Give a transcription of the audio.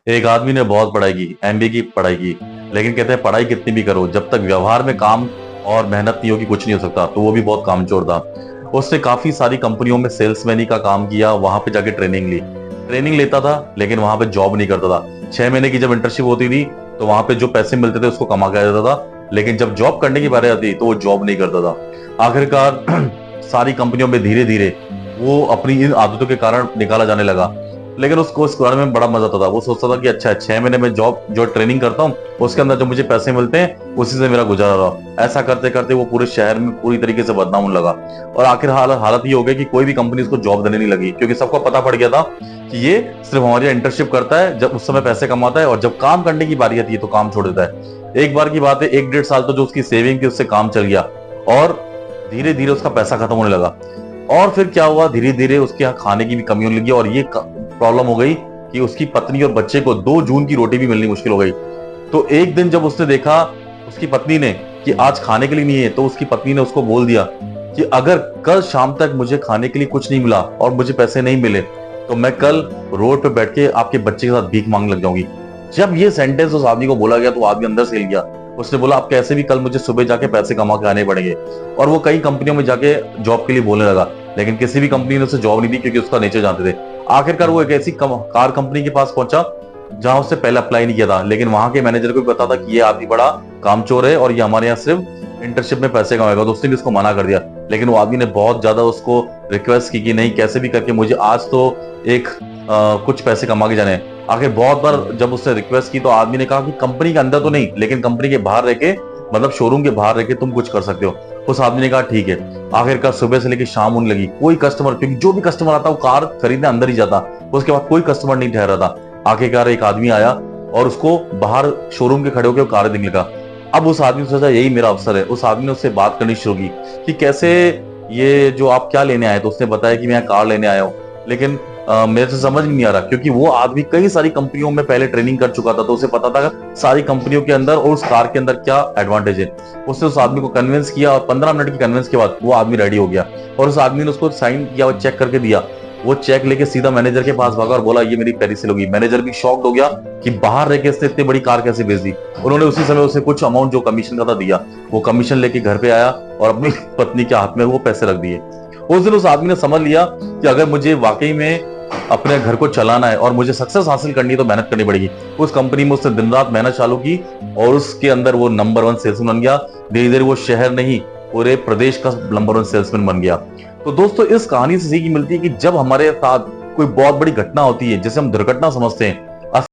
एक आदमी ने बहुत पढ़ाई की, एमबीए की पढ़ाई की, लेकिन कहते हैं पढ़ाई कितनी भी करो, जब तक व्यवहार में काम और मेहनत नहीं होगी कुछ नहीं हो सकता। तो वो भी बहुत कामचोर था। उसने काफी सारी कंपनियों में सेल्समैनी का काम किया, वहां पे जाके ट्रेनिंग ली। ट्रेनिंग लेता था लेकिन वहां पे जॉब नहीं करता था। 6 महीने की जब इंटर्नशिप होती थी तो वहां पे जो पैसे मिलते थे उसको कमा के देता था, लेकिन जब जॉब करने की बारी आती तो वो जॉब नहीं करता था। आखिरकार सारी कंपनियों में धीरे धीरे वो अपनी इन आदतों के कारण निकाला जाने लगा। लेकिन उसको इस बारे में बड़ा मजा आता था। वो सोचता था कि अच्छा है, 6 महीने में जॉब जो ट्रेनिंग करता हूँ उसके अंदर जो मुझे पैसे मिलते हैं उसी से मेरा गुजारा रहा। ऐसा करते करते वो पूरे शहर में पूरी तरीके से बदनाम होने लगा। और आखिर हालत ये हो गई कि कोई भी कंपनी उसको जॉब देने नहीं लगी, क्योंकि सबको पता पड़ गया था कि ये सिर्फ हमारे यहाँ इंटर्नशिप करता है, जब उस समय पैसे कमाता है और जब काम करने की बारी आती है तो काम छोड़ देता है। एक बार की बात है, 1 डेढ़ साल तो जो उसकी सेविंग थी उससे काम चल गया और धीरे धीरे उसका पैसा खत्म होने लगा। और फिर क्या हुआ, धीरे धीरे उसके यहाँ खाने की भी कमी होने लगी और ये प्रॉब्लम हो गई कि उसकी पत्नी और बच्चे को 2 जून की रोटी भी मिलनी मुश्किल हो गई। तो एक दिन जब उसने देखा उसकी पत्नी ने कि आज खाने के लिए नहीं है, तो उसकी पत्नी ने उसको बोल दिया कि अगर कल शाम तक मुझे खाने के लिए कुछ नहीं मिला और मुझे पैसे नहीं मिले तो मैं कल रोड पे बैठ के आपके बच्चे के साथ भीख मांगने लग जाऊंगी। जब ये सेंटेंस उस आदमी को बोला गया तो वो आदमी अंदर से हिल गया। उसने बोला अब कैसे भी कल मुझे सुबह जाके पैसे कमा के आने पड़ेंगे। और वो कई कंपनियों में जाके जॉब के लिए बोलने लगा, लेकिन किसी भी कंपनी ने उसे जॉब नहीं दी क्योंकि उसका नेचर जानते थे। आखिरकार वो एक ऐसी कार कंपनी के पास पहुंचा जहां उससे पहले अप्लाई नहीं किया था, लेकिन वहां के मैनेजर को भी पता था कि ये आदमी बड़ा कामचोर है और ये हमारे यहाँ सिर्फ इंटर्नशिप में पैसे कमाएगा, तो उसने भी उसको मना कर दिया। लेकिन वो आदमी ने बहुत ज्यादा उसको रिक्वेस्ट की कि नहीं, कैसे भी करके मुझे आज तो एक कुछ पैसे कमा के जाने हैं। आखिर बहुत बार जब उसने रिक्वेस्ट की तो आदमी ने कहा कि कंपनी के अंदर तो नहीं, लेकिन कंपनी के बाहर रह के, मतलब शोरूम के बाहर रह के तुम कुछ कर सकते हो। उस आदमी ने कहा ठीक है। आखिरकार सुबह से लेकर शाम होने लगी, कोई कस्टमर, क्योंकि जो भी कस्टमर आता वो कार खरीदने अंदर ही जाता, उसके बाद कोई कस्टमर नहीं ठहरा था। आखिरकार एक आदमी आया और उसको बाहर शोरूम के खड़े होकर कार दिखने लगा। अब उस आदमी ने सोचा यही मेरा अवसर है। उस आदमी ने उससे बात करनी शुरू की कि कैसे, ये जो आप क्या लेने आए, तो उसने बताया कि मैं यहाँ कार लेने आया हूँ। लेकिन मेरे से समझ नहीं आ रहा, क्योंकि वो आदमी कई सारी कंपनियों में पहले ट्रेनिंग कर चुका था, तो उसे पता था सारी कंपनियों के अंदर और उस कार के अंदर क्या एडवांटेज है। उसने उस आदमी को कन्विंस किया और 15 मिनट की कन्विंस के बाद वो आदमी रेडी हो गया और उस आदमी ने उसको साइन किया और चेक करके दिया। वो चेक लेके सीधा मैनेजर के पास भागा और बोला ये मेरी पहली सेल होगी। मैनेजर भी शॉक्ड हो गया कि बाहर रह के इसने इतनी बड़ी कार कैसे बेच दी। उन्होंने उसी समय उसे कुछ अमाउंट जो कमीशन का था दिया। वो कमीशन लेके घर पे आया और अपनी पत्नी के हाथ में वो पैसे रख दिए। उस दिन उस आदमी ने समझ लिया कि अगर मुझे वाकई में अपने घर को चलाना है और मुझे सक्सेस हासिल करनी है तो मेहनत करनी पड़ेगी। उस कंपनी में उसने दिन रात मेहनत चालू की और उसके अंदर वो नंबर 1 सेल्समैन बन गया। धीरे धीरे वो शहर नहीं, पूरे प्रदेश का नंबर 1 सेल्समैन बन गया। तो दोस्तों, इस कहानी से सीख मिलती है कि जब हमारे साथ कोई बहुत बड़ी घटना होती है जिसे हम दुर्घटना समझते हैं,